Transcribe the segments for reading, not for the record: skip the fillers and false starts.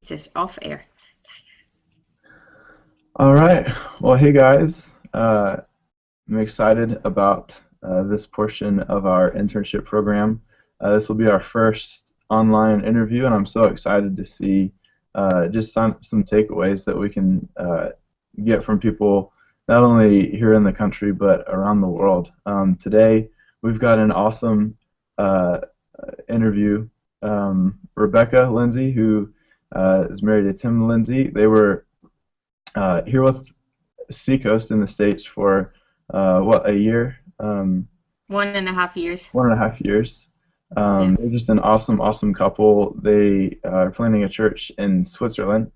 It's off air. All right. Well, hey guys. I'm excited about this portion of our internship program. This will be our first online interview, and I'm so excited to see just some takeaways that we can get from people not only here in the country but around the world. Today, we've got an awesome uh, interview. Rebecca Lindsay, who is married to Tim Lindsay, they were here with Seacoast in the States for what, a year? 1.5 years. 1.5 years. Yeah. They're just an awesome couple. They are planning a church in Switzerland.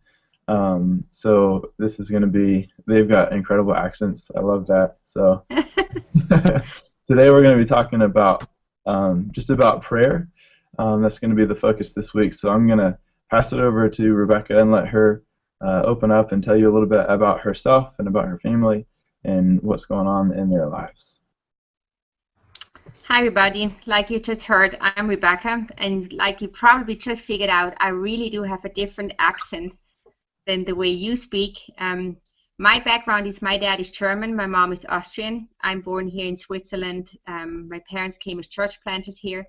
So this is going to be, they've got incredible accents. I love that. So today we're going to be talking about just about prayer. That's going to be the focus this week. So I'm going to pass it over to Rebecca and let her open up and tell you a little bit about herself and about her family and what's going on in their lives. Hi, everybody. Like you just heard, I'm Rebecca, and like you probably just figured out, I really do have a different accent than the way you speak. My background is my dad is German, my mom is Austrian. I'm born here in Switzerland. My parents came as church planters here.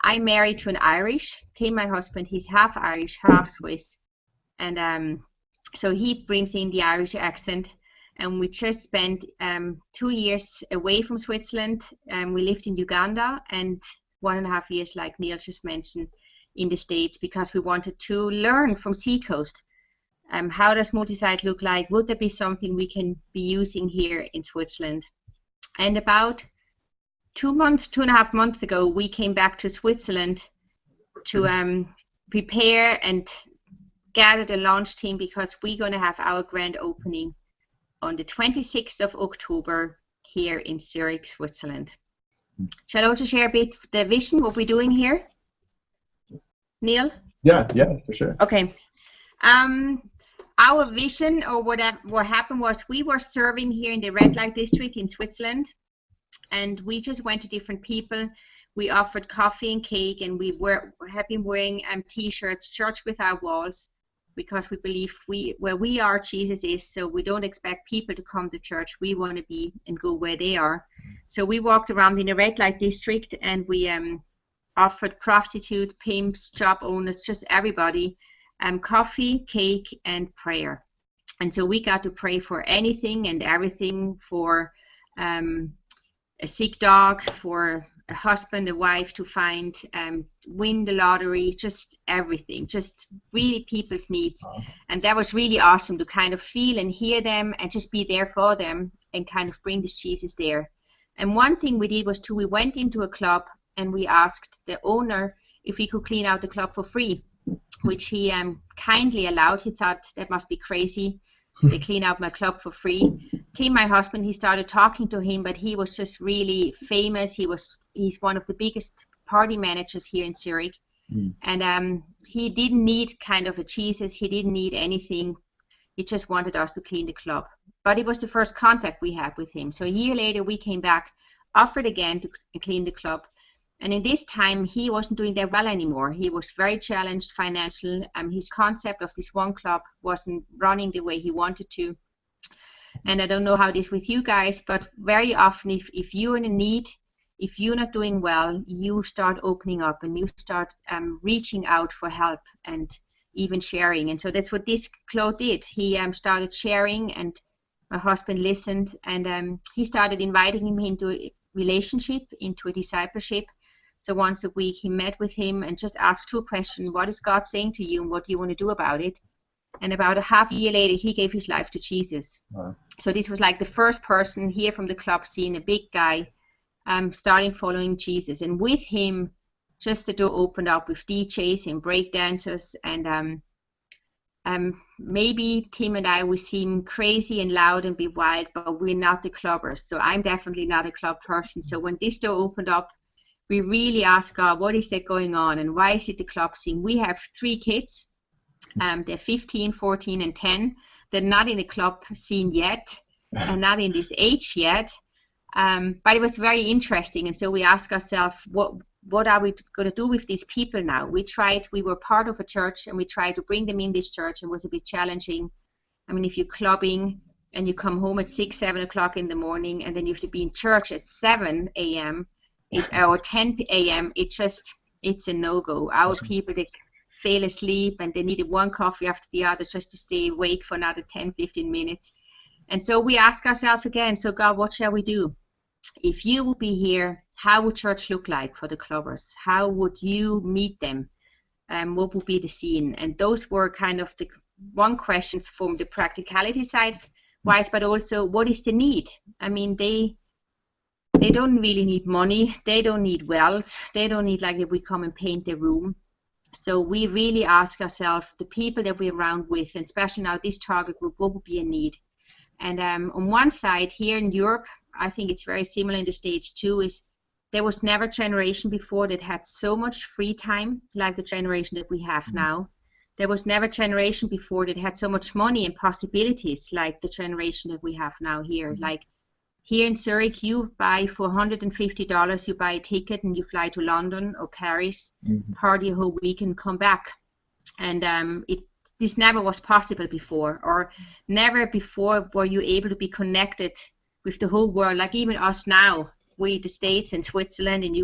I'm married to an Irish. Tim, my husband, he's half Irish, half Swiss, and so he brings in the Irish accent. And we just spent 2 years away from Switzerland. We lived in Uganda and 1.5 years, like Neil just mentioned, in the States because we wanted to learn from Seacoast. How does multi-site look like? Would there be something we can be using here in Switzerland? And about 2.5 months ago, we came back to Switzerland to prepare and gather the launch team because we're going to have our grand opening on the 26th of October here in Zurich, Switzerland. Shall I also share a bit the vision, what we're doing here? Neil? Yeah, for sure. Okay. Our vision, or what happened was we were serving here in the red light district in Switzerland, and we just went to different people. We offered coffee and cake, and we have been wearing t-shirts, Church Without Walls, because we believe where we are, Jesus is, so we don't expect people to come to church. We want to be and go where they are. So we walked around in the red light district, and we offered prostitutes, pimps, job owners, just everybody, coffee, cake, and prayer. And so we got to pray for anything and everything, for a sick dog, for a husband, a wife to find, win the lottery, just everything, just really people's needs. And that was really awesome to kind of feel and hear them and just be there for them and kind of bring this Jesus there. And one thing we did was we went into a club and we asked the owner if we could clean out the club for free, which he kindly allowed. He thought that must be crazy. They clean out my club for free. Tim, my husband, he started talking to him, but he was just really famous. He's one of the biggest party managers here in Zurich. And he didn't need kind of a Jesus. He didn't need anything. He just wanted us to clean the club. But it was the first contact we had with him. So a year later, we came back, offered again to clean the club. And in this time, he wasn't doing that well anymore. He was very challenged financially. His concept of this one club wasn't running the way he wanted to. And I don't know how it is with you guys, but very often if you're in a need, if you're not doing well, you start opening up and you start reaching out for help and even sharing. And so that's what this Claude did. He started sharing, and my husband listened, and he started inviting him into a relationship, into a discipleship. So once a week he met with him and just asked 2 questions. What is God saying to you and what do you want to do about it? And about a half a year later, he gave his life to Jesus. Wow. So this was like the first person here from the club seeing a big guy starting following Jesus. And with him, just the door opened up with DJs and breakdancers. And maybe Tim and I, we seem crazy and loud and be wild, but we're not the clubbers. So I'm definitely not a club person. So when this door opened up, we really asked God, what is that going on and why is it the club scene? We have 3 kids. They're 15, 14, and 10. They're not in the club scene yet and not in this age yet. But it was very interesting. And so we asked ourselves, what are we going to do with these people now? We were part of a church, and we tried to bring them in this church, and it was a bit challenging. I mean, if you're clubbing and you come home at 6, 7 o'clock in the morning, and then you have to be in church at 7 a.m. or 10 a.m., it's a no-go. Our people, they fail asleep, and they needed one coffee after the other just to stay awake for another 10, 15 minutes. And so we ask ourselves again, so God, what shall we do? If you would be here, how would church look like for the clubbers? How would you meet them? What would be the scene? And those were kind of the one questions from the practicality side wise, but also what is the need? I mean, they don't really need money. They don't need wells. They don't need like if we come and paint their room. So we really ask ourselves, the people that we're around with, and especially now this target group, what would be a need? And on one side, here in Europe, I think it's very similar in the States too, is there was never a generation before that had so much free time like the generation that we have now. There was never a generation before that had so much money and possibilities like the generation that we have now here. Like here in Zurich, you buy for $150, you buy a ticket and you fly to London or Paris, party a whole week and come back. And this never was possible before, or never before were you able to be connected with the whole world, like even us now, we the States and Switzerland, and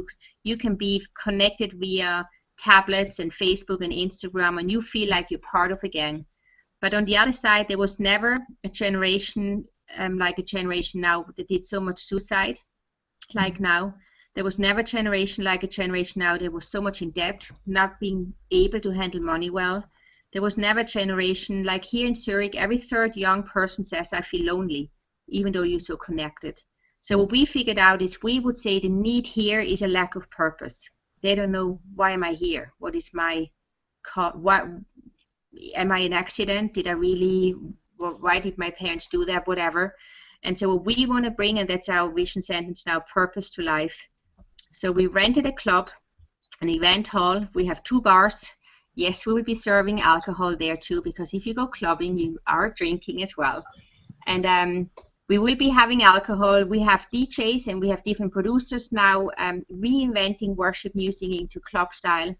you can be connected via tablets and Facebook and Instagram, and you feel like you're part of a gang. But on the other side, there was never a generation like a generation now that did so much suicide like now. There was never a generation like a generation now that was so much in debt, not being able to handle money well. There was never a generation like here in Zurich, every third young person says, I feel lonely, even though you're so connected. So what we figured out is we would say the need here is a lack of purpose. They don't know, why am I here? What is my, what, am I an accident? Did I really, why did my parents do that? Whatever. And so what we want to bring, and that's our vision sentence now, purpose to life. So we rented a club, an event hall. We have 2 bars. Yes, we will be serving alcohol there too, because if you go clubbing, you are drinking as well. And we will be having alcohol. We have DJs and we have different producers now reinventing worship music into club style.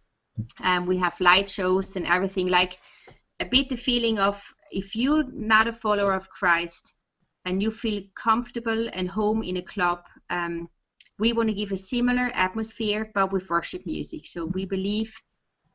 We have light shows and everything, like a bit the feeling of if you're not a follower of Christ and you feel comfortable and home in a club, we want to give a similar atmosphere but with worship music. So we believe,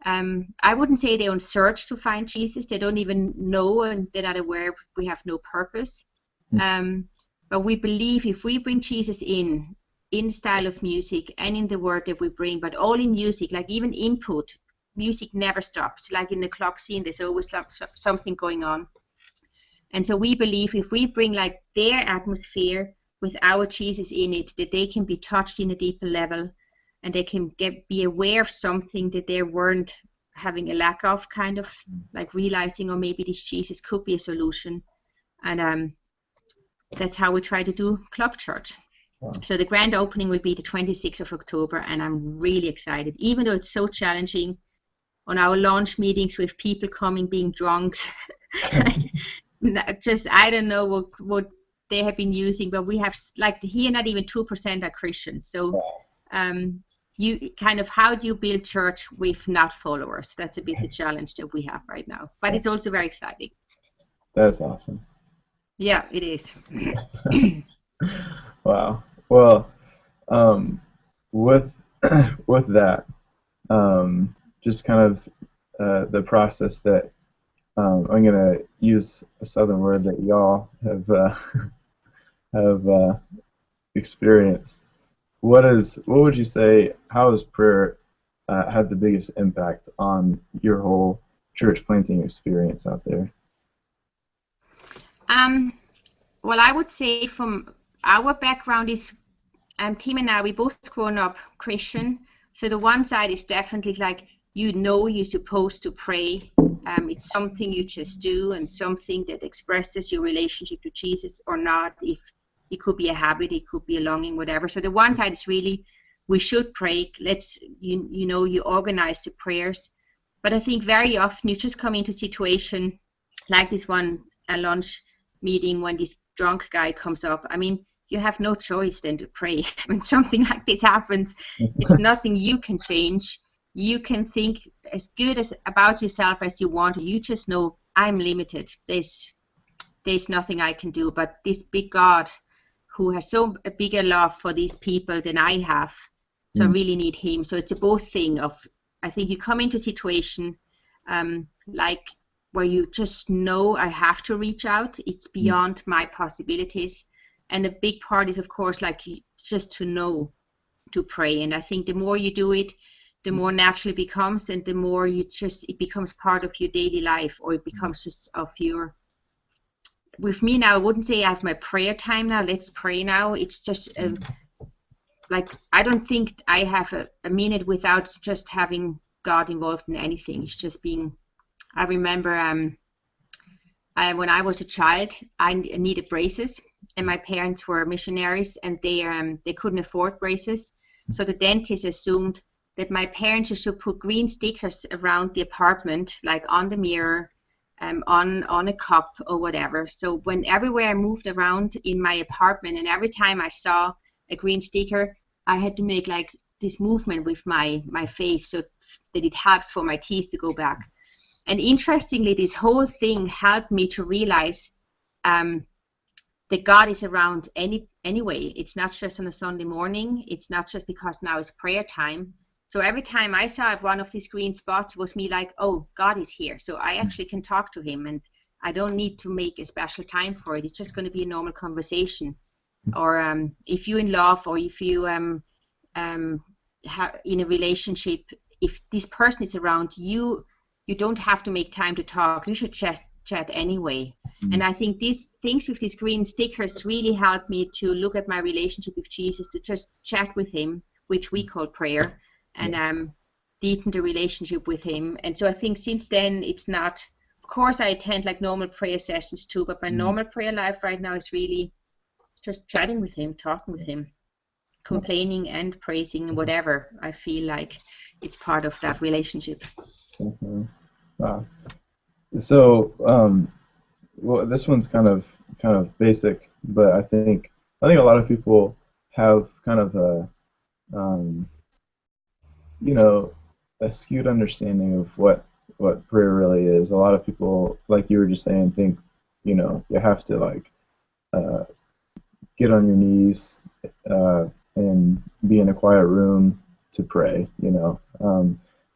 I wouldn't say they're on search to find Jesus. They don't even know and they're not aware we have no purpose. But we believe if we bring Jesus in the style of music and in the word that we bring, but all in music, like even input, music never stops. Like in the club scene, there's always something going on. And so we believe if we bring like their atmosphere with our Jesus in it, that they can be touched in a deeper level and they can be aware of something that they weren't having a lack of, kind of like realizing, or maybe this Jesus could be a solution. And that's how we try to do club church. Wow. So the grand opening will be the 26th of October, and I'm really excited, even though it's so challenging on our launch meetings with people coming being drunk. Just, I don't know what they have been using, but we have, like here, not even 2% are Christians. So you kind of, how do you build church with not followers? That's a bit the challenge that we have right now, but it's also very exciting. That's awesome. Yeah, it is. Wow. Well, with that, just kind of the process that I'm going to use a Southern word that y'all have experienced. What would you say? How has prayer had the biggest impact on your whole church planting experience out there? Well, I would say from our background is, Tim and I, we both grown up Christian. So the one side is definitely like, you're supposed to pray. It's something you just do and something that expresses your relationship to Jesus or not. If it could be a habit, it could be a longing, whatever. So the one side is really, we should pray. Let's, you organize the prayers. But I think very often you just come into a situation like this one, a lunch meeting when this drunk guy comes up. I mean, you have no choice than to pray. When something like this happens, it's nothing you can change. You can think as good as about yourself as you want. You just know, I'm limited. There's nothing I can do. But this big God, who has so a bigger love for these people than I have, so I really need him. So it's a both thing of, I think you come into a situation like where you just know I have to reach out. It's beyond my possibilities. And a big part is, of course, like just to know to pray. And I think the more you do it, the more natural it becomes, and the more it becomes part of your daily life, or it becomes just of your, with me now, I wouldn't say I have my prayer time now, let's pray now. It's just like, I don't think I have a minute without just having God involved in anything. It's just being, I remember when I was a child, I needed braces, and my parents were missionaries, and they couldn't afford braces. So the dentist assumed that my parents should put green stickers around the apartment, like on the mirror, on a cup or whatever. So when everywhere I moved around in my apartment, and every time I saw a green sticker, I had to make like this movement with my face so that it helps for my teeth to go back. And interestingly, this whole thing helped me to realize that God is around anyway. It's not just on a Sunday morning. It's not just because now it's prayer time. So every time I saw one of these green spots, it was me like, oh, God is here. So I actually can talk to him, and I don't need to make a special time for it. It's just going to be a normal conversation. Or if you're in love, or if you in a relationship, if this person is around you, you don't have to make time to talk. You should chat anyway. And I think these things with these green stickers really helped me to look at my relationship with Jesus, to just chat with him, which we call prayer, and deepen the relationship with him. And so I think since then, it's not, of course I attend like normal prayer sessions too, but my normal prayer life right now is really just chatting with him, talking with him, complaining and praising, and whatever I feel like it's part of that relationship. Wow. So well, this one's kind of basic, but I think a lot of people have kind of a a skewed understanding of what prayer really is. A lot of people, like you were just saying, think you have to like get on your knees and be in a quiet room to pray. And a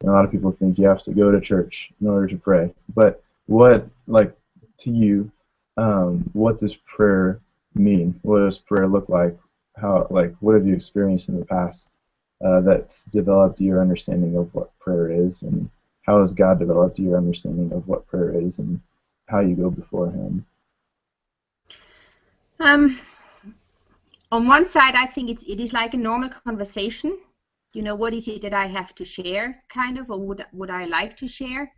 lot of people think you have to go to church in order to pray. But what, like, to you, what does prayer mean? What does prayer look like? How, like, what have you experienced in the past that's developed your understanding of what prayer is, and how has God developed your understanding of what prayer is, and how you go before him? On one side, I think it is like a normal conversation. What is it that I have to share, kind of, or would I like to share?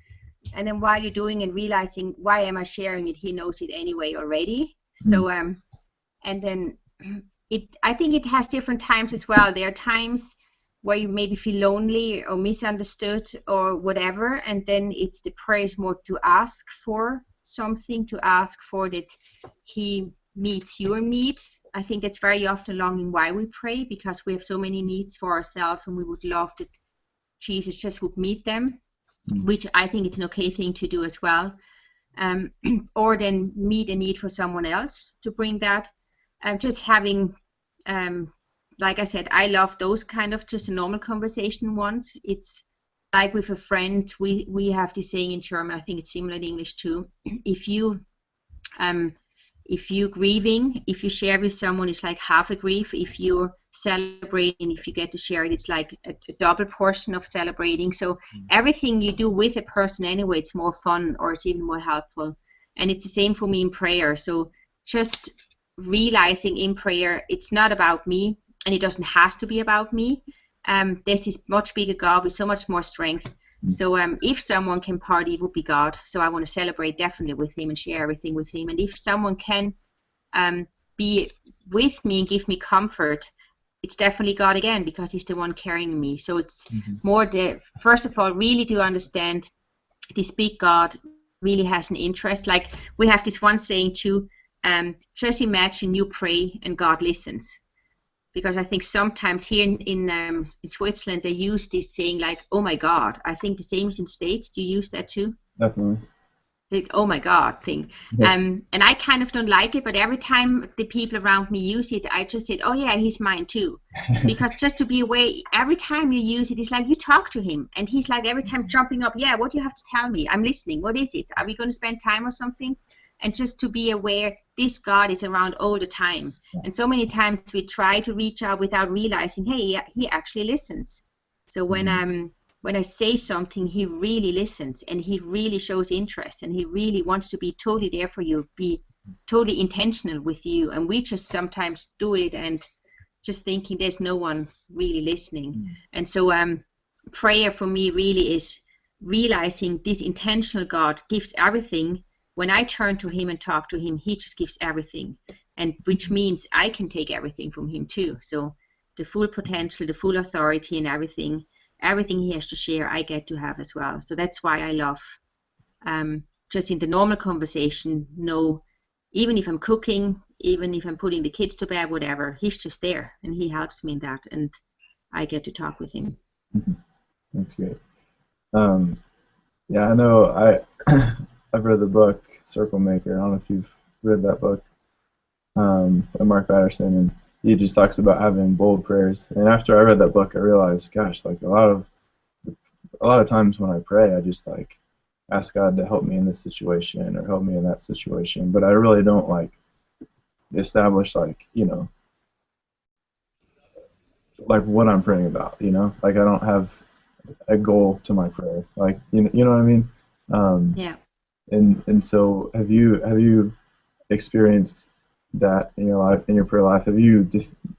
And then while you're doing and realizing, why am I sharing it? He knows it anyway already. So, and then I think it has different times as well. There are times where you maybe feel lonely or misunderstood or whatever, and then the prayer is more to ask for something, to ask for that he meets your need. I think that's very often longing why we pray, because we have so many needs for ourselves, and we would love that Jesus just would meet them, which I think it's an okay thing to do as well. Or then meet a need for someone else, to bring that. Just having, like I said, I love those kind of just a normal conversation ones. It's like with a friend, we have this saying in German, I think it's similar in English too. If you're grieving, if you share with someone, it's like half a grief. If you're celebrating, if you get to share it, it's like a double portion of celebrating. So everything you do with a person anyway, it's more fun, or it's even more helpful. And it's the same for me in prayer. So just realizing in prayer, it's not about me, and it doesn't have to be about me. There's this much bigger God with so much more strength. So if someone can party, it would be God. So I want to celebrate definitely with him and share everything with him. And if someone can be with me and give me comfort, it's definitely God again, because he's the one carrying me. So it's more first of all, really to understand this big God really has an interest. Like we have this one saying too, just imagine you pray and God listens. Because I think sometimes here in Switzerland, they use this saying like, oh my God. I think the same is in States. Do you use that too? Definitely. The oh my God thing. Yeah. And I kind of don't like it, but every time the people around me use it, I just said, oh yeah, he's mine too. Because just to be aware, every time you use it, it's like you talk to him and he's like every time jumping up, yeah, what do you have to tell me? I'm listening. What is it? Are we going to spend time or something? And just to be aware, this God is around all the time. And so many times we try to reach out without realizing, hey, he actually listens. So when I say something, he really listens and he really shows interest and he really wants to be totally there for you, be totally intentional with you. And we just sometimes do it and just thinking there's no one really listening. And so prayer for me really is realizing this intentional God gives everything. When I turn to him and talk to him, he just gives everything, and which means I can take everything from him too. So the full potential, the full authority and everything he has to share, I get to have as well. So that's why I love just in the normal conversation, even if I'm cooking, even if I'm putting the kids to bed, whatever, he's just there and he helps me in that, and I get to talk with him. That's great. Yeah, I know I've read the book Circle Maker. I don't know if you've read that book by Mark Batterson, and he just talks about having bold prayers. And after I read that book, I realized, gosh, like a lot of times when I pray, I just like ask God to help me in this situation or help me in that situation, but I really don't like establish like like what I'm praying about. Like I don't have a goal to my prayer. Like you know what I mean? Yeah. And so have you experienced that in your life, in your prayer life? Have you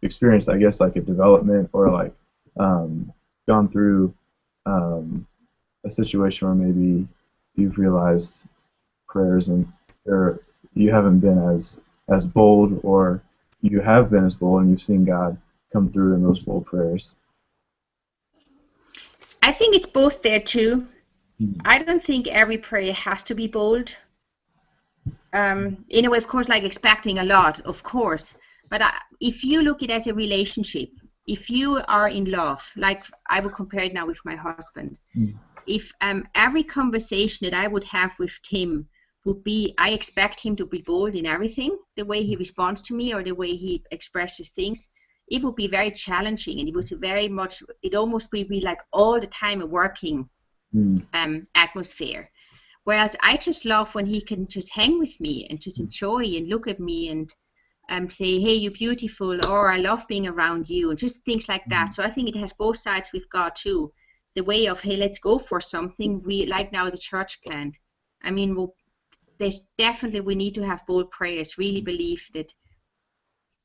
experienced, I guess, like a development or like gone through a situation where maybe you've realized prayers or you haven't been as bold, or you have been as bold and you've seen God come through in those bold prayers? I think it's both there too. I don't think every prayer has to be bold. In a way, of course, like expecting a lot, of course. But if you look at it as a relationship, if you are in love, like I would compare it now with my husband, if every conversation that I would have with Tim would be, I expect him to be bold in everything, the way he responds to me or the way he expresses things, it would be very challenging, and it almost would be like all the time a working atmosphere. Whereas I just love when he can just hang with me and just enjoy and look at me and say, hey, you're beautiful, or I love being around you, and just things like that. So I think it has both sides with God too. The way of, hey, let's go for something. Like now the church plant. I mean, we need to have bold prayers, really believe that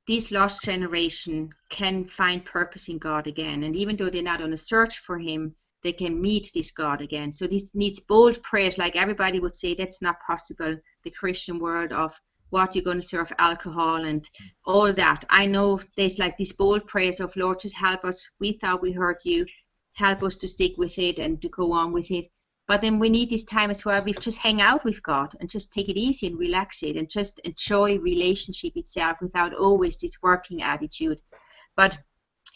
this lost generation can find purpose in God again. And even though they're not on a search for him, they can meet this God again. So this needs bold prayers. Like everybody would say, that's not possible. The Christian world of what you're going to serve alcohol and all that. I know there's like these bold prayers of, Lord, just help us. We thought we heard you. Help us to stick with it and to go on with it. But then we need this time as well. We just hang out with God and just take it easy and relax it and just enjoy relationship itself without always this working attitude. But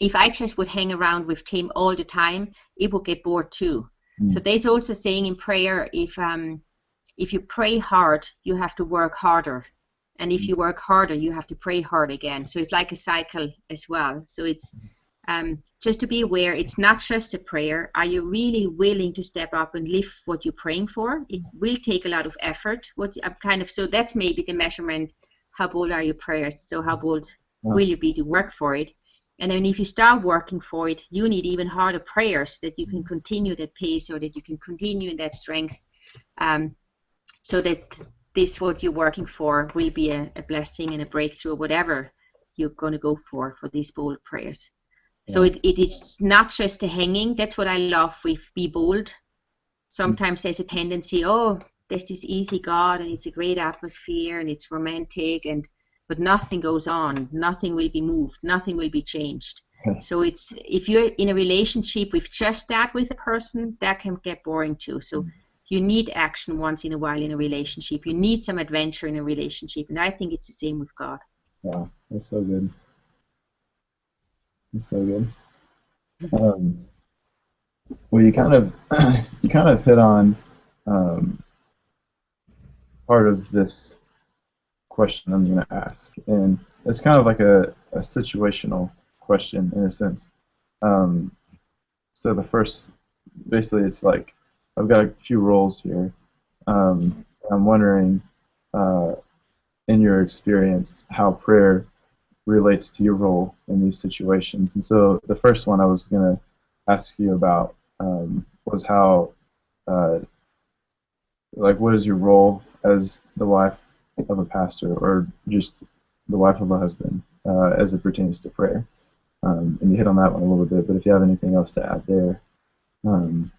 if I just would hang around with Tim all the time, it would get bored too. So there's also saying in prayer, if you pray hard, you have to work harder. And if you work harder, you have to pray hard again. So it's like a cycle as well. So it's just to be aware, it's not just a prayer. Are you really willing to step up and live what you're praying for? It will take a lot of effort. So that's maybe the measurement. How bold are your prayers? So how bold will you be to work for it? And then if you start working for it, you need even harder prayers that you can continue that pace, or that you can continue in that strength, so that this, what you're working for, will be a blessing and a breakthrough, whatever you're going to go for these bold prayers. Yeah. So it is not just a hanging. That's what I love with Be Bold. Sometimes there's a tendency, there's this easy God and it's a great atmosphere and it's romantic, but nothing goes on, nothing will be moved, nothing will be changed. So if you're in a relationship with just that with a person, that can get boring too. So You need action once in a while in a relationship. You need some adventure in a relationship, and I think it's the same with God. Wow, that's so good. That's so good. Um, well, you kind of you kind of hit on um, part of this question I'm going to ask, and it's kind of like a situational question in a sense. Um, so the first, basically, it's like I've got a few roles here. I'm wondering, uh, in your experience, how prayer relates to your role in these situations. And so the first one I was going to ask you about was how, uh, like, what is your role as the wife of a pastor or just the wife of a husband as it pertains to prayer? And you hit on that one a little bit, but if you have anything else to add there. Um,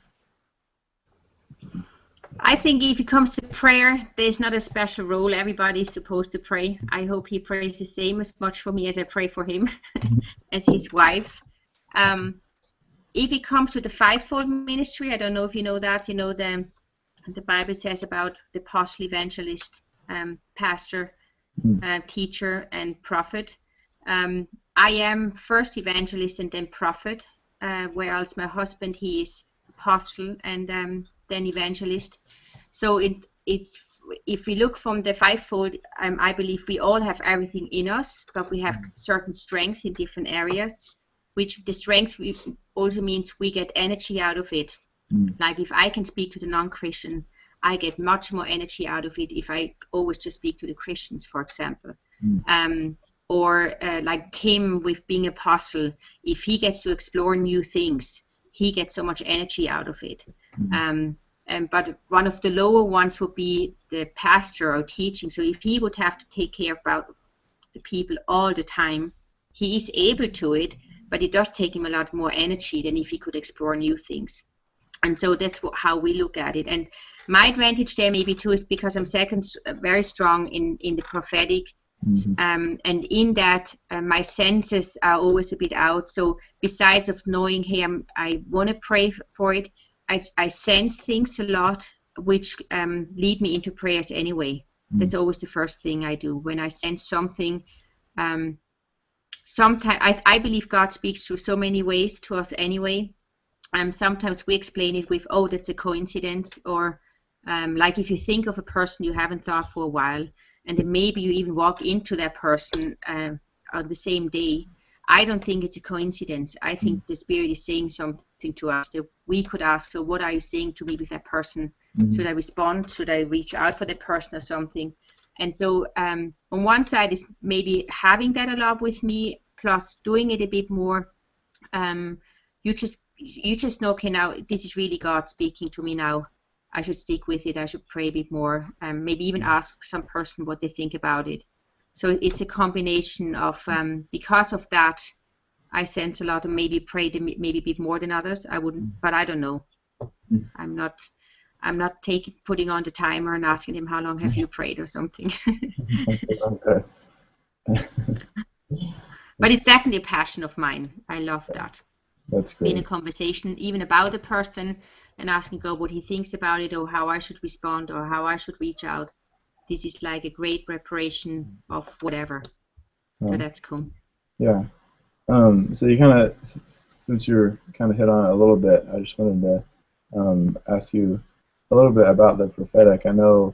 I think if it comes to prayer, there's not a special role. Everybody's supposed to pray. I hope he prays the same as much for me as I pray for him as his wife. If it comes to the fivefold ministry, I don't know if you know that. You know, the Bible says about the apostle, evangelist, pastor, teacher, and prophet. I am first evangelist and then prophet, whereas my husband, he is apostle and then evangelist. So it's if we look from the fivefold, I believe we all have everything in us, but we have certain strength in different areas, which the strength also means we get energy out of it. Like if I can speak to the non-Christian, I get much more energy out of it if I always just speak to the Christians, for example. Or like Tim with being apostle, if he gets to explore new things, he gets so much energy out of it. But one of the lower ones would be the pastor or teaching. So if he would have to take care about the people all the time, he is able to it, but it does take him a lot more energy than if he could explore new things. And so that's how we look at it. And my advantage there maybe too is because I'm very strong in the prophetic. And in that, my senses are always a bit out. So besides of knowing, hey, I want to pray for it, I sense things a lot, which lead me into prayers anyway. That's always the first thing I do. When I sense something, sometimes I believe God speaks through so many ways to us anyway. Sometimes we explain it with, oh, that's a coincidence, or like if you think of a person you haven't thought for a while, and then maybe you even walk into that person on the same day. I don't think it's a coincidence. I think the Spirit is saying something to us that we could ask, so what are you saying to me with that person? Should I respond? Should I reach out for that person or something? And so on one side is maybe having that a lot with me, plus doing it a bit more. You just know, okay, now this is really God speaking to me now. I should stick with it. I should pray a bit more. Maybe even ask some person what they think about it. So it's a combination of, because of that, I sense a lot and maybe pray maybe a bit more than others. I wouldn't, but I don't know. I'm not putting on the timer and asking him how long have you prayed or something. Okay. But it's definitely a passion of mine. I love that. That's great. Being a conversation even about a person and asking God what he thinks about it, or how I should respond, or how I should reach out. This is like a great preparation of whatever. So that's cool. Yeah. So you kind of, since you're kind of hit on it a little bit, I just wanted to ask you a little bit about the prophetic. I know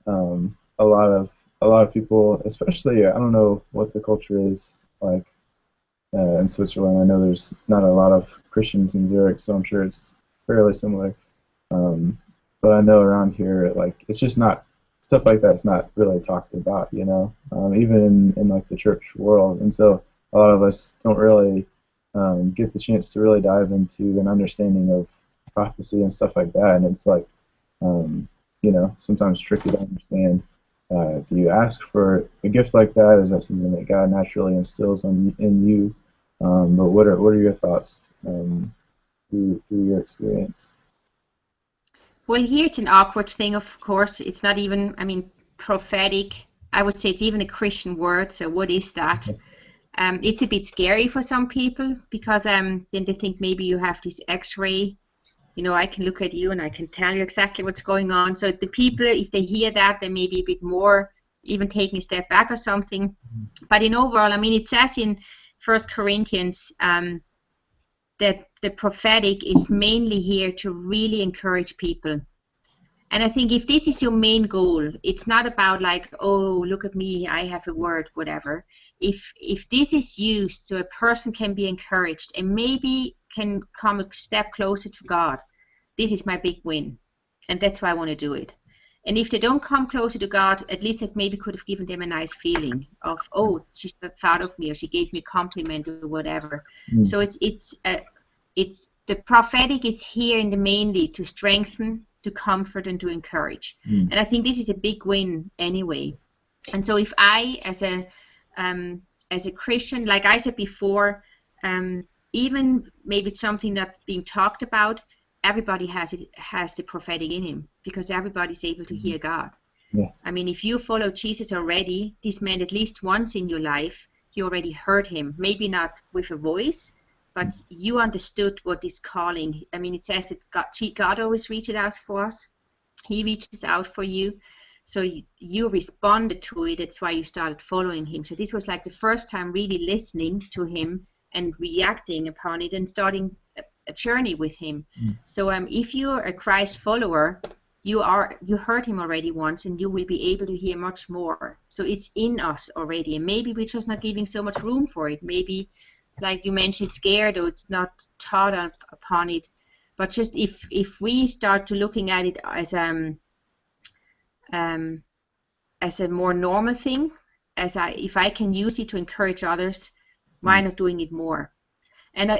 a lot of people, especially, I don't know what the culture is like in Switzerland. I know there's not a lot of Christians in Zurich, so I'm sure it's fairly similar. But I know around here, like, it's just not, stuff like that's not really talked about, you know, even in like the church world. And so a lot of us don't really get the chance to really dive into an understanding of prophecy and stuff like that. And it's like, you know, sometimes tricky to understand. Do you ask for a gift like that? Is that something that God naturally instills in you? But what are your thoughts through your experience? Well, here it's an awkward thing, of course. It's not even, I mean, prophetic. I would say it's even a Christian word. So what is that? It's a bit scary for some people because then they think maybe you have this X-ray I can look at you and I can tell you exactly what's going on. So the people, if they hear that, they may be a bit more even taking a step back or something. But in overall, I mean, it says in 1 Corinthians that the prophetic is mainly here to really encourage people. And I think if this is your main goal, it's not about like, oh, look at me, I have a word, whatever. If this is used so a person can be encouraged and maybe can come a step closer to God, this is my big win. And that's why I want to do it. And if they don't come closer to God, at least it maybe could have given them a nice feeling of, oh, she thought of me, or she gave me a compliment, or whatever. So it's the prophetic is here in the mainly to strengthen, to comfort, and to encourage. And I think this is a big win anyway. And so if I, as a Christian, like I said before, even maybe it's something not being talked about, everybody has the prophetic in him, because everybody's able to hear God. Yeah. I mean, if you follow Jesus already, this meant at least once in your life you already heard him, maybe not with a voice, but you understood what is calling. I mean, it says that God always reaches out for us. He reaches out for you. So you responded to it. That's why you started following him. So this was like the first time really listening to him and reacting upon it and starting a journey with him. So if you're a Christ follower, you heard him already once, and you will be able to hear much more. So it's in us already, and maybe we're just not giving so much room for it. Maybe, like you mentioned, scared, or it's not taught upon it. But just if we start to looking at it as a more normal thing, if I can use it to encourage others, why not doing it more? And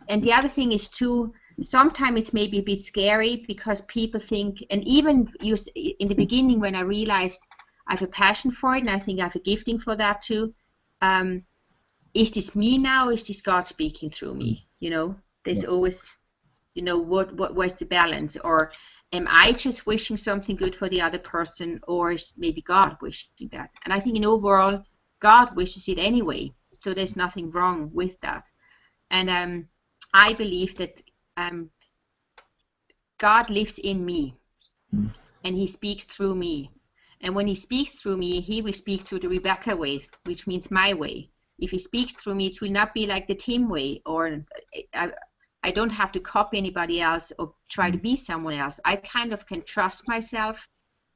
the other thing is too, sometimes it's maybe a bit scary because people think, and even in the beginning when I realized I have a passion for it, and I think I have a gifting for that too, is this me now, or is this God speaking through me? There's always, where's the balance? Or am I just wishing something good for the other person, or is maybe God wishing that? And I think in overall, God wishes it anyway, so there's nothing wrong with that. And I believe that God lives in me, and he speaks through me. And when he speaks through me, he will speak through the Rebecca way, which means my way. If he speaks through me, it will not be like the Tim way, or I don't have to copy anybody else or try to be someone else. I kind of can trust myself.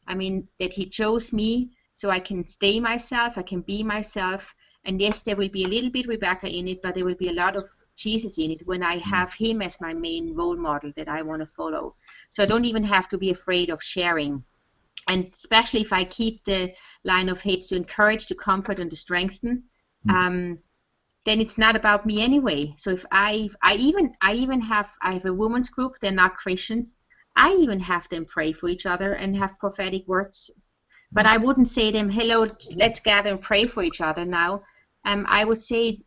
I mean, that he chose me, so I can stay myself, I can be myself. And yes, there will be a little bit Rebecca in it, but there will be a lot of Jesus in it when I have him as my main role model that I want to follow. So I don't even have to be afraid of sharing. And especially if I keep the line of hate to encourage, to comfort, and to strengthen, then it's not about me anyway. So if I have a women's group, they're not Christians. I even have them pray for each other and have prophetic words. But I wouldn't say to them, hello, let's gather and pray for each other now. I would say,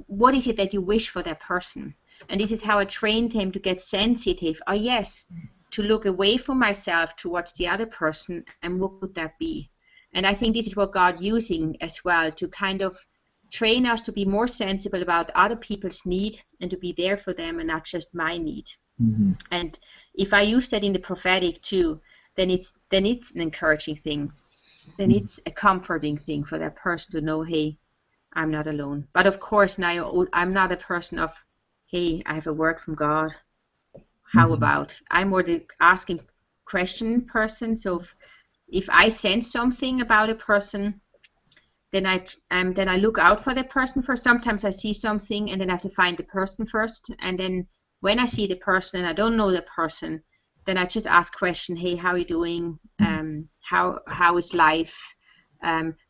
what is it that you wish for that person? And this is how I trained him to get sensitive. Oh yes, to look away from myself towards the other person, and what would that be? And I think this is what God using as well, to kind of train us to be more sensible about other people's need and to be there for them and not just my need. And if I use that in the prophetic too, then it's an encouraging thing. Then it's a comforting thing for that person to know, hey, I'm not alone. But of course, now I'm not a person of, hey, I have a word from God. How about? I'm more the asking question person. So if I sense something about a person, then I look out for the person first. Sometimes I see something and then I have to find the person first. And then when I see the person and I don't know the person, then I just ask question, hey, how are you doing? How is life?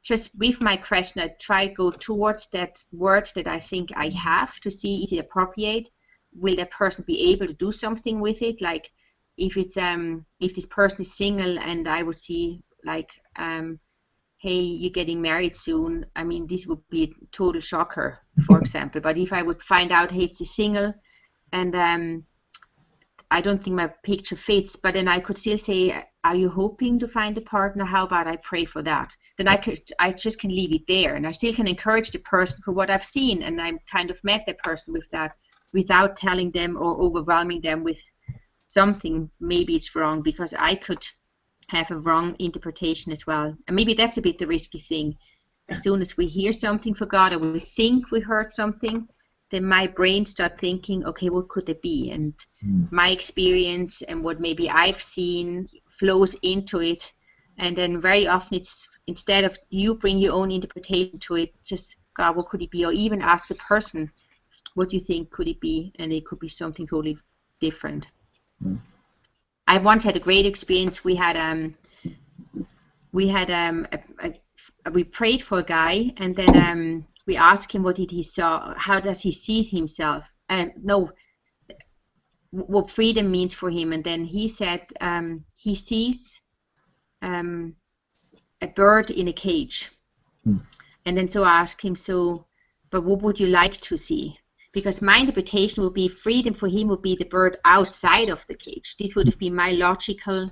Just with my question, I try to go towards that word that I think I have to see, is it appropriate? Will that person be able to do something with it? Like if this person is single and I would see like, hey, you're getting married soon. I mean, this would be a total shocker, for example. But if I would find out, hey, it's a single and I don't think my picture fits, but then I could still say, are you hoping to find a partner? How about I pray for that? Then I just can leave it there, and I still can encourage the person for what I've seen, and I kind of met the person with that. without telling them or overwhelming them with something. Maybe it's wrong, because I could have a wrong interpretation as well. And maybe that's a bit the risky thing. As soon as we hear something for God, or we think we heard something, then my brain starts thinking, okay, what could it be? And my experience and what maybe I've seen flows into it. And then very often it's, instead of you bring your own interpretation to it, just, God, what could it be? Or even ask the person, what do you think could it be? And it could be something totally different. I once had a great experience. We prayed for a guy, and then we asked him what did he saw, how does he see himself, what freedom means for him, and then he said he sees a bird in a cage. And then so I asked him, but what would you like to see? Because my interpretation would be freedom for him would be the bird outside of the cage. This would have been my logical,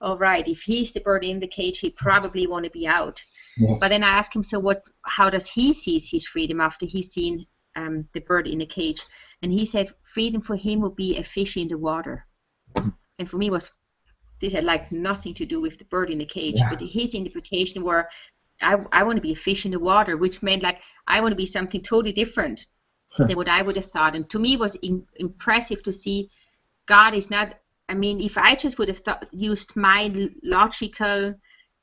all right, if he's the bird in the cage, he probably want to be out. Yeah. But then I asked him, how does he see his freedom after he's seen the bird in the cage? And he said freedom for him would be a fish in the water. And for me this had like nothing to do with the bird in the cage, but his interpretation were, I want to be a fish in the water, which meant like I want to be something totally different than what I would have thought. And to me it was impressive to see God is not, I mean, if I just would have used my logical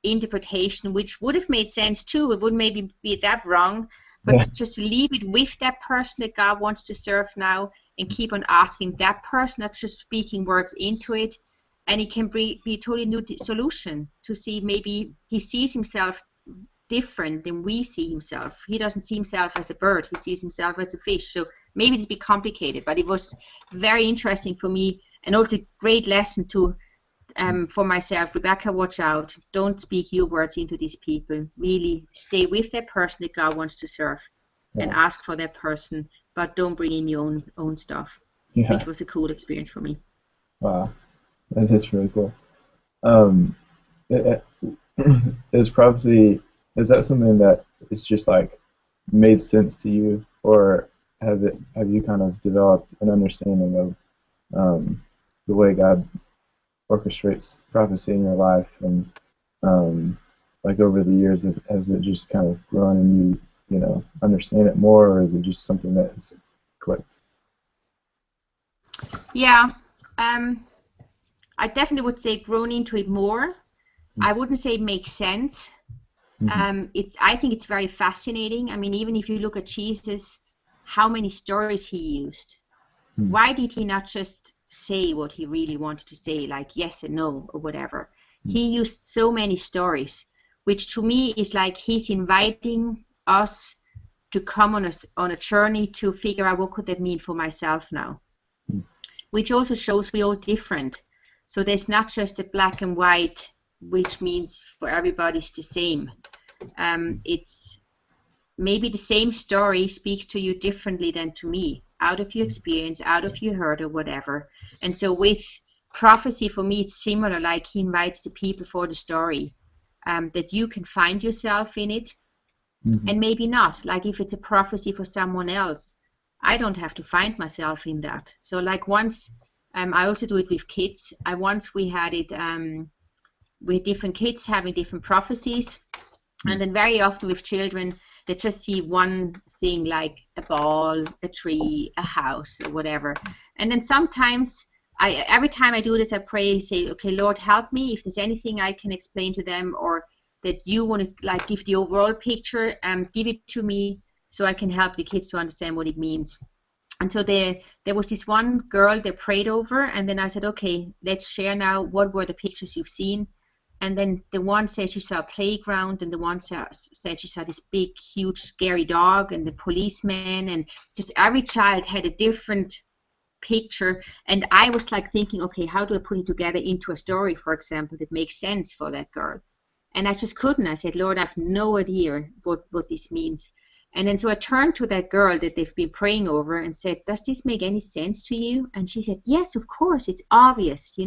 interpretation, which would have made sense too, it wouldn't maybe be that wrong, but just leave it with that person that God wants to serve now, and keep on asking that person, not just speaking words into it, and it can be a totally new solution to see maybe he sees himself different than we see himself. He doesn't see himself as a bird, he sees himself as a fish. So maybe it's a bit complicated, but it was very interesting for me, and also a great lesson to for myself. Rebecca, watch out, don't speak your words into these people. Really stay with that person that God wants to serve, and ask for that person, but don't bring in your own stuff. Which was a cool experience for me. Wow, that is really cool. Is prophecy, is that something that it's just like made sense to you, or have you kind of developed an understanding of the way God orchestrates prophecy in your life, and like over the years, has it just kind of grown and you understand it more, or is it just something that has clicked? Yeah, I definitely would say grown into it more. I wouldn't say it makes sense. I think it's very fascinating. I mean, even if you look at Jesus, how many stories he used. Why did he not just say what he really wanted to say, like yes and no or whatever? He used so many stories, which to me is like he's inviting us to come on a journey to figure out what could that mean for myself now. Which also shows we're all different. So there's not just a black and white, which means for everybody's the same. It's maybe the same story speaks to you differently than to me, out of your experience, out of your hurt or whatever. And so with prophecy, for me, it's similar, like he invites the people for the story, that you can find yourself in it, and maybe not. Like if it's a prophecy for someone else, I don't have to find myself in that. So like once, I also do it with kids. We had it with different kids having different prophecies, and then very often with children, they just see one thing, like a ball, a tree, a house, or whatever. And then sometimes, every time I do this, I pray, say, okay, Lord, help me. If there's anything I can explain to them, or that you want to like give the overall picture, give it to me so I can help the kids to understand what it means. And so there was this one girl they prayed over, and then I said, okay, let's share now. What were the pictures you've seen? And then the one said she saw a playground, and the one said she saw this big, huge, scary dog and the policeman, and just every child had a different picture. And I was like thinking, okay, how do I put it together into a story, for example, that makes sense for that girl? And I just couldn't. I said, Lord, I have no idea what this means. And then so I turned to that girl that they've been praying over and said, does this make any sense to you? And she said, yes, of course, it's obvious.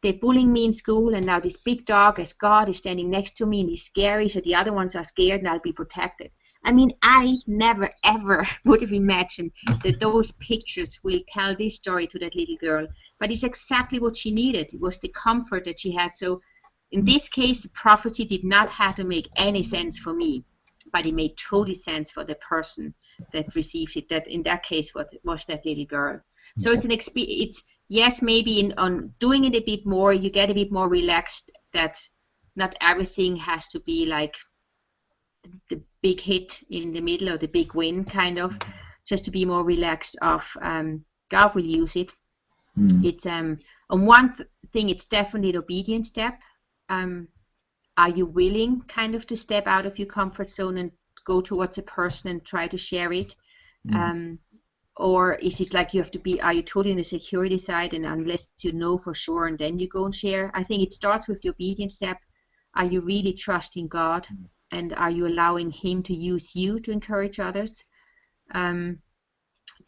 They're bullying me in school, and now this big dog as God is standing next to me, and he's scary, so the other ones are scared and I'll be protected. I mean, I never ever would have imagined that those pictures will tell this story to that little girl. But it's exactly what she needed. It was the comfort that she had. So in this case, the prophecy did not have to make any sense for me, but it made total sense for the person that received it. That in that case, what was that little girl? So it's it's yes, maybe on doing it a bit more, you get a bit more relaxed. That not everything has to be like the big hit in the middle or the big win, kind of, just to be more relaxed of God will use it. It's on one thing, it's definitely an obedience step. Are you willing kind of to step out of your comfort zone and go towards a person and try to share it? Or is it like you have to be, are you totally on the security side, and unless you know for sure and then you go and share? I think it starts with the obedience step. Are you really trusting God, and are you allowing Him to use you to encourage others?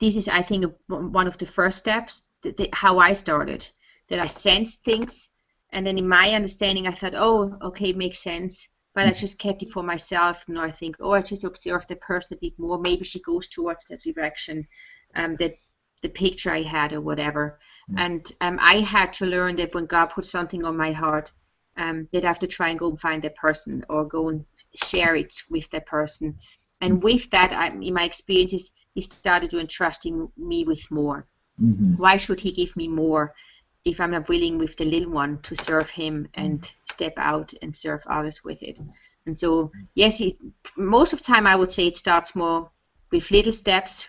This is, I think, one of the first steps, how I started, that I sensed things, and then in my understanding I thought, oh, okay, makes sense, but I just kept it for myself. And I think, oh, I just observe the person a bit more, maybe she goes towards that direction, that the picture I had or whatever. And I had to learn that when God puts something on my heart, that I have to try and go and find that person or go and share it with that person. And with that, in my experiences, He started to entrusting me with more. Why should He give me more if I'm not willing with the little one to serve Him and step out and serve others with it? And so, yes, most of the time I would say it starts more with little steps,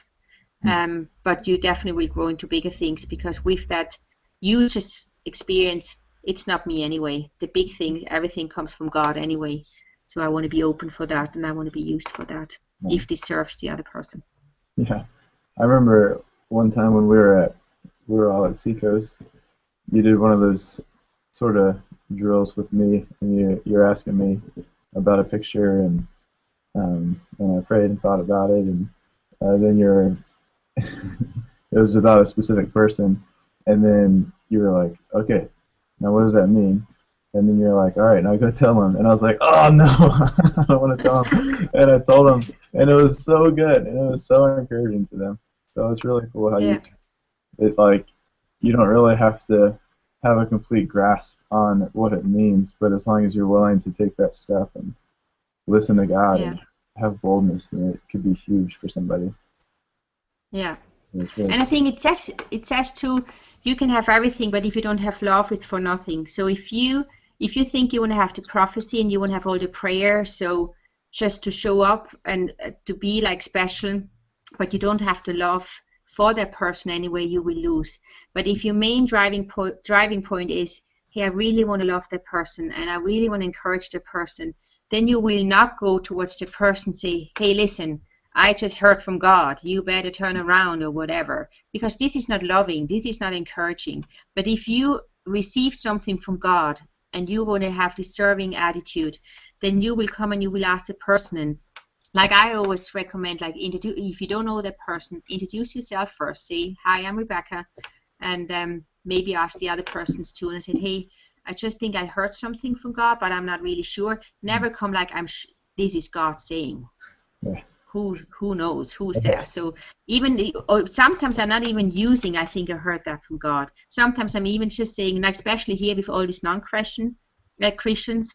but you definitely will grow into bigger things, because with that, you just experience, it's not me anyway. The big thing, everything comes from God anyway. So I want to be open for that, and I want to be used for that, if this serves the other person. Yeah, I remember one time when we were all at Seacoast, you did one of those sort of drills with me, and you're asking me about a picture, and I prayed and thought about it, and then it was about a specific person, and then you were like, okay, now what does that mean? And then you're like, all right, now go tell him. And I was like, oh no, I don't want to tell him. And I told him, and it was so good, and it was so encouraging to them. So it's really cool how you don't really have to have a complete grasp on what it means, but as long as you're willing to take that step and listen to God and have boldness, then it could be huge for somebody. Yeah. And I think it says too, you can have everything, but if you don't have love, it's for nothing. So if you think you want to have the prophecy and you want to have all the prayer, so just to show up and to be like special, but you don't have the love for that person anyway, you will lose. But if your main driving point is, hey, I really want to love that person and I really want to encourage the person, then you will not go towards the person and say, hey, listen, I just heard from God, you better turn around or whatever, because this is not loving, this is not encouraging. But if you receive something from God and you want to have this serving attitude, then you will come and you will ask the person. And like I always recommend, like if you don't know that person, introduce yourself first. Say, hi, I'm Rebecca, and maybe ask the other persons too. And I said, hey, I just think I heard something from God, but I'm not really sure. Never come like this is God saying. Yeah. Who knows, who's there? So even sometimes I'm not even using, I think I heard that from God. Sometimes I'm even just saying, and especially here with all these non-Christian Christians,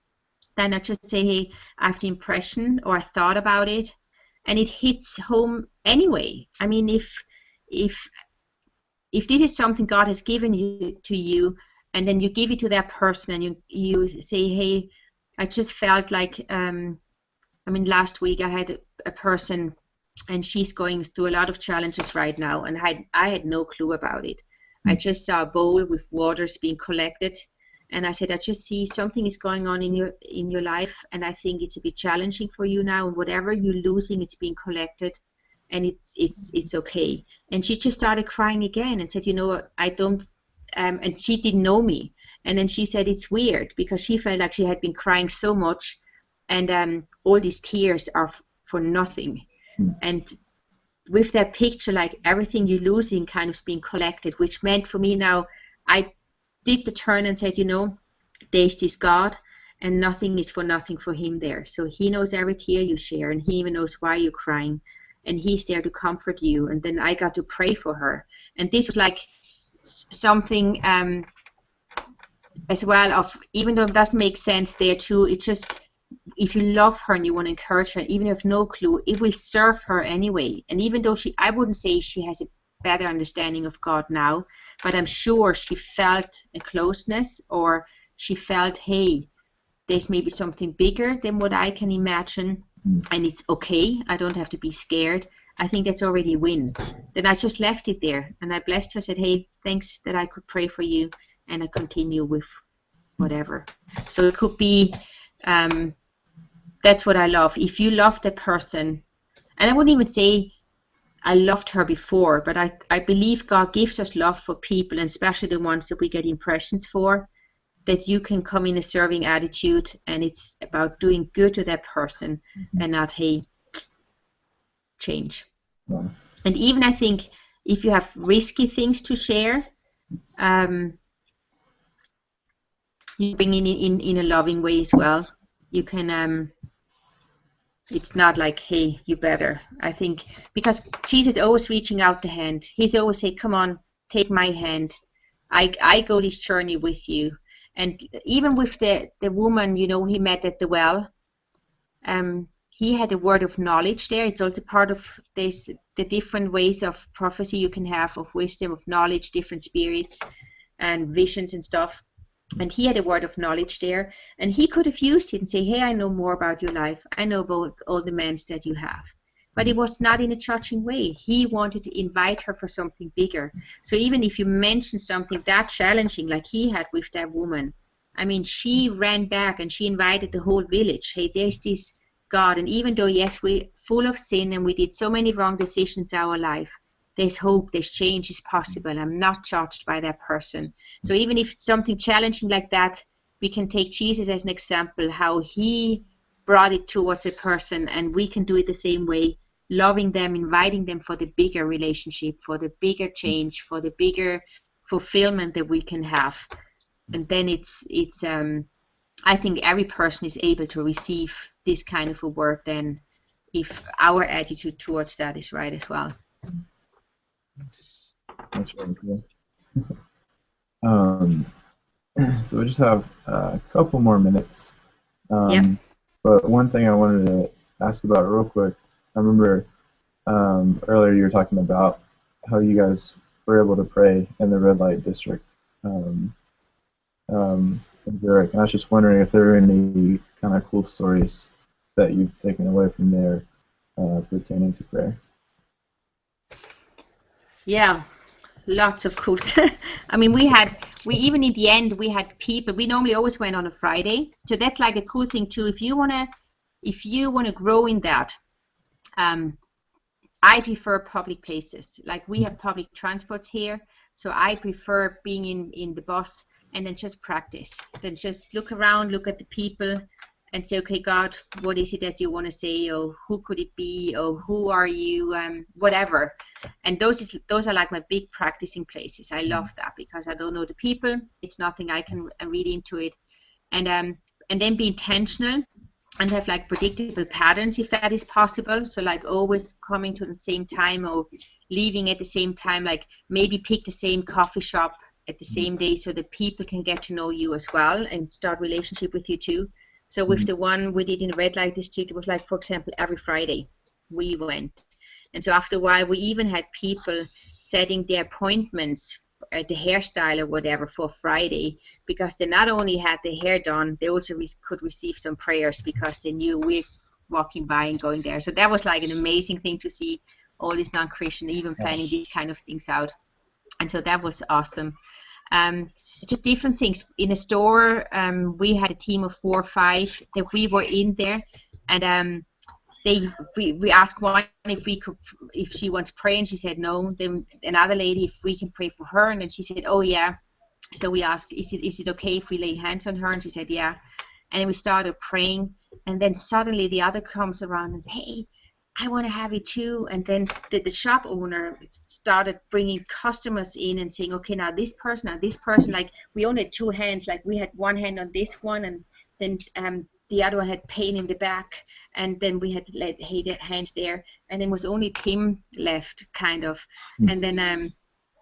then I just say, hey, I have the impression, or I thought about it, and it hits home anyway. I mean, if this is something God has given to you, and then you give it to that person, and you say, hey, I just felt like last week I had a person, and she's going through a lot of challenges right now, and I had no clue about it. I just saw a bowl with waters being collected, and I said, I just see something is going on in your life, and I think it's a bit challenging for you now, and whatever you're losing, it's being collected, and it's okay. And she just started crying again and said, I don't, and she didn't know me. And then she said it's weird because she felt like she had been crying so much, and all these tears are for nothing. And with that picture, like everything you're losing kind of being collected, which meant for me now, I did the turn and said, there's this God, and nothing is for nothing for him there. So he knows every tear you share, and he even knows why you're crying, and he's there to comfort you. And then I got to pray for her, and this was like something as well of, even though it doesn't make sense there too, it just, if you love her and you want to encourage her, even if you have no clue, it will serve her anyway. And even though I wouldn't say she has a better understanding of God now, but I'm sure she felt a closeness, or she felt, hey, there's maybe something bigger than what I can imagine, and it's okay, I don't have to be scared. I think that's already a win. Then I just left it there, and I blessed her, said, hey, thanks that I could pray for you, and I continue with whatever. So it could be, that's what I love. If you love the person, and I wouldn't even say I loved her before, but I believe God gives us love for people, and especially the ones that we get impressions for, that you can come in a serving attitude, and it's about doing good to that person, and not, hey, change. Yeah. And even I think if you have risky things to share, you bring in a loving way as well. You can, it's not like, hey, you better. I think because Jesus is always reaching out the hand. He's always saying, come on, take my hand. I go this journey with you. And even with the woman, you know, he met at the well, he had a word of knowledge there. It's also part of this, the different ways of prophecy you can have, of wisdom, of knowledge, different spirits and visions and stuff. And he had a word of knowledge there, and he could have used it and say, hey, I know more about your life. I know about all the men that you have. But it was not in a judging way. He wanted to invite her for something bigger. So even if you mention something that challenging like he had with that woman, I mean, she ran back and she invited the whole village. Hey, there's this God. And even though, yes, we're full of sin and we did so many wrong decisions in our life, there's hope, there's change is possible. I'm not judged by that person. So even if it's something challenging like that, we can take Jesus as an example, how he brought it towards a person, and we can do it the same way, loving them, inviting them for the bigger relationship, for the bigger change, for the bigger fulfillment that we can have. And then it's I think every person is able to receive this kind of a word then, if our attitude towards that is right as well. That's very cool. So we just have a couple more minutes. Yeah. But one thing I wanted to ask about real quick, I remember earlier you were talking about how you guys were able to pray in the red light district in Zurich. And I was just wondering if there were any kind of cool stories that you've taken away from there pertaining to prayer. Yeah, lots of cool. I mean, we even in the end we had people. We normally always went on a Friday, so that's like a cool thing too. If you wanna grow in that, I prefer public places. Like we have public transports here, so I prefer being in the bus and then just practice. Then just look around, look at the people, and say, okay, God, what is it that you want to say, or who could it be, or who are you, whatever. And those are like my big practicing places. I love that because I don't know the people. It's nothing I can read into it, and then be intentional and have like predictable patterns if that is possible. So like always coming to the same time or leaving at the same time. Like maybe pick the same coffee shop at the same day so that people can get to know you as well and start relationship with you too. So with the one we did in the red light district, it was like, for example, every Friday we went. And so after a while, we even had people setting their appointments at the hairstyle or whatever for Friday, because they not only had their hair done, they also could receive some prayers because they knew we're walking by and going there. So that was like an amazing thing to see all these non-Christian even planning these kind of things out. And so that was awesome. Just different things in a store. We had a team of 4 or 5 that we were in there, and we asked one if she wants to pray, and she said no. Then another lady if we can pray for her, and then she said, oh yeah. So we asked, is it okay if we lay hands on her, and she said yeah. And then we started praying, and then suddenly the other comes around and says, hey, I want to have it too. And then the shop owner started bringing customers in and saying, okay, now this person, like we only had 2 hands, like we had one hand on this one and then the other one had pain in the back, and then we had to let hands there, and then was only Tim left, kind of. And then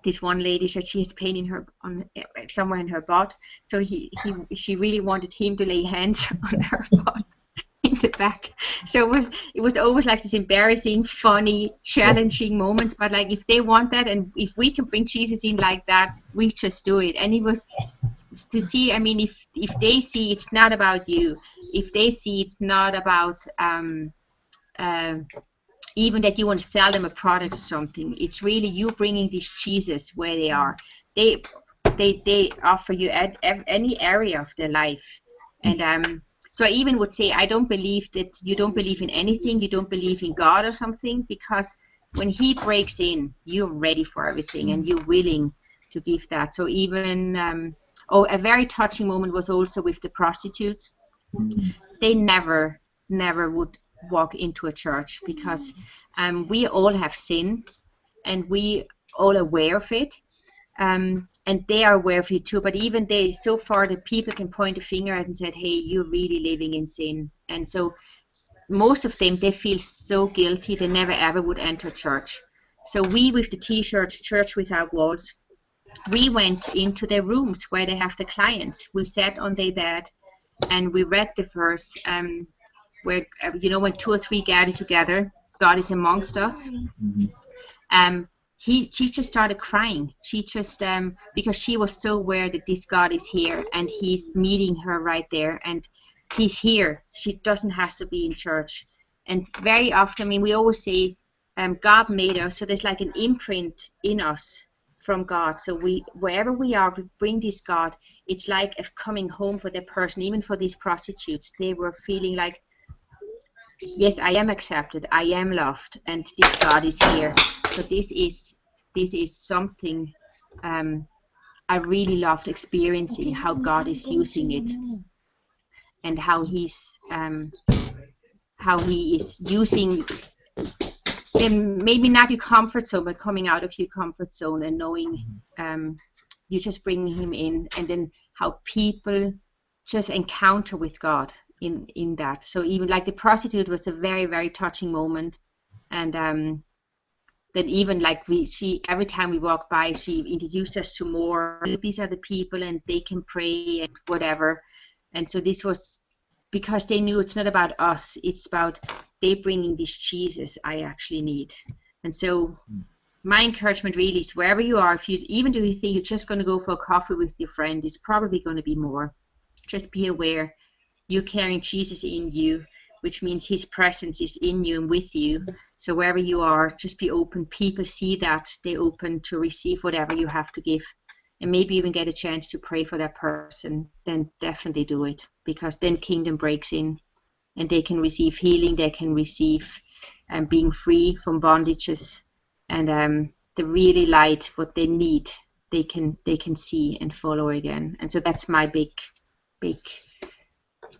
this one lady said she has pain in her somewhere in her butt, so she really wanted him to lay hands on her butt in the back. So it was always like this embarrassing, funny, challenging moments. But like, if they want that, and if we can bring Jesus in like that, we just do it. And it was to see, I mean, if they see it's not about you, if they see it's not about even that you want to sell them a product or something, it's really you bringing this Jesus where they are. They offer you at any area of their life. And so I even would say, I don't believe that you don't believe in anything, you don't believe in God or something, because when he breaks in, you're ready for everything and you're willing to give that. So even a very touching moment was also with the prostitutes. They never would walk into a church, because we all have sin and we all aware of it, and they are aware of it too. But even they, so far, the people can point a finger at and said, hey, you're really living in sin. And so most of them, they feel so guilty, they never ever would enter church. So we, with the t-shirt Church Without Walls, we went into their rooms where they have the clients. We sat on their bed and we read the verse where, when 2 or 3 gather together, God is amongst us. She just started crying. She just, because she was so aware that this God is here and he's meeting her right there, and he's here. She doesn't have to be in church. And very often, I mean, we always say, God made us, so there's like an imprint in us from God. So wherever we are, we bring this God. It's like a coming home for the person. Even for these prostitutes, they were feeling like, yes, I am accepted, I am loved, and this God is here. So this is something I really loved experiencing, how God is using it, and how he is using, and maybe not your comfort zone, but coming out of your comfort zone and knowing you just bring him in, and then how people just encounter with God in that. So even like the prostitute was a very, very touching moment. And then even like she every time we walked by, she introduced us to more, these are the people and they can pray and whatever. And so this was because they knew it's not about us, it's about they bringing this Jesus I actually need. And so my encouragement really is, wherever you are, if you even do you think you're just going to go for a coffee with your friend, it's probably going to be more. Just be aware you're carrying Jesus in you, which means his presence is in you and with you. So wherever you are, just be open. People see that, they open to receive whatever you have to give, and maybe even get a chance to pray for that person. Then definitely do it, because then kingdom breaks in and they can receive healing, they can receive being free from bondages, and the really light what they need, they can see and follow again. And so that's my big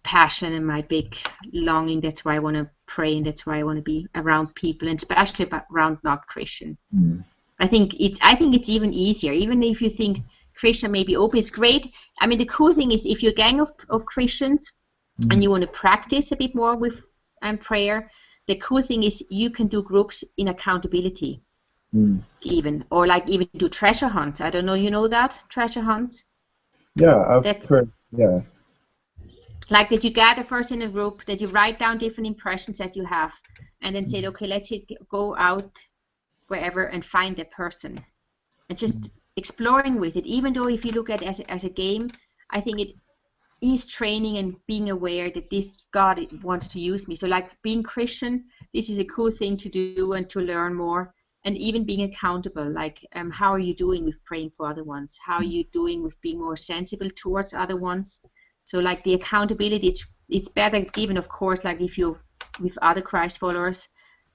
passion and my big longing. That's why I want to pray, and that's why I want to be around people, and especially around not Christian. I think it's even easier, even if you think Christian may be open. It's great. I mean, the cool thing is, if you're a gang of Christians and you want to practice a bit more with prayer, the cool thing is you can do groups in accountability, even, or like even do treasure hunts. I don't know, you know that treasure hunts? Yeah, I've heard. Yeah. Like that you gather first in a group, that you write down different impressions that you have, and then say, okay, let's go out wherever and find the person, and just exploring with it. Even though if you look at it as a game, I think it is training and being aware that this God wants to use me. So like being Christian, this is a cool thing to do and to learn more, and even being accountable. Like how are you doing with praying for other ones? How are you doing with being more sensible towards other ones? So like the accountability, it's better given, of course, like if you're with other Christ followers,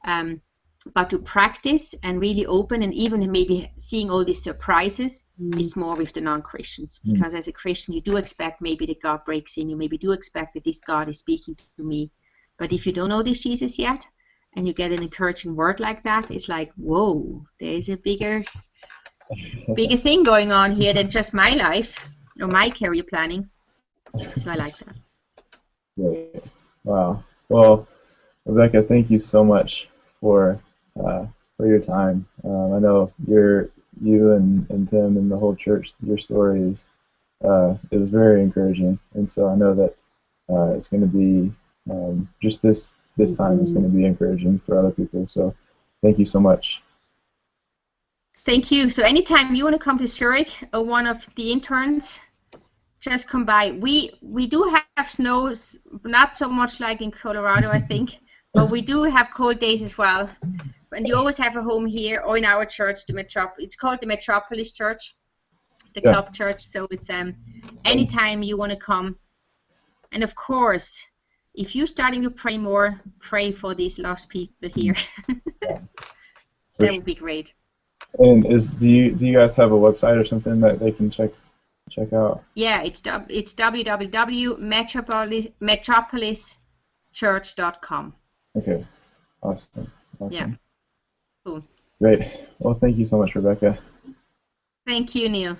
but to practice and really open, and even maybe seeing all these surprises is more with the non-Christians, because as a Christian you do expect maybe that God breaks in, you maybe do expect that this God is speaking to me. But if you don't know this Jesus yet and you get an encouraging word like that, it's like, whoa, there's a bigger thing going on here than just my life or my career planning. So I like that. Great. Wow. Well, Rebecca, thank you so much for your time. I know you and Tim and the whole church. Your story is very encouraging, and so I know that it's going to be just this time is going to be encouraging for other people. So, thank you so much. Thank you. So anytime you want to come to Zurich or one of the interns, just come by. We do have snows, not so much like in Colorado, I think, but we do have cold days as well. And you always have a home here or in our church, it's called the Metropolis Church, the Yeah. club church. So it's anytime you want to come. And of course, if you're starting to pray more, pray for these lost people here. That would be great. And do you guys have a website or something that they can check out? Yeah, it's www.metropolischurch.com. Okay, awesome. Yeah, cool. Great. Well, thank you so much, Rebecca. Thank you, Neil.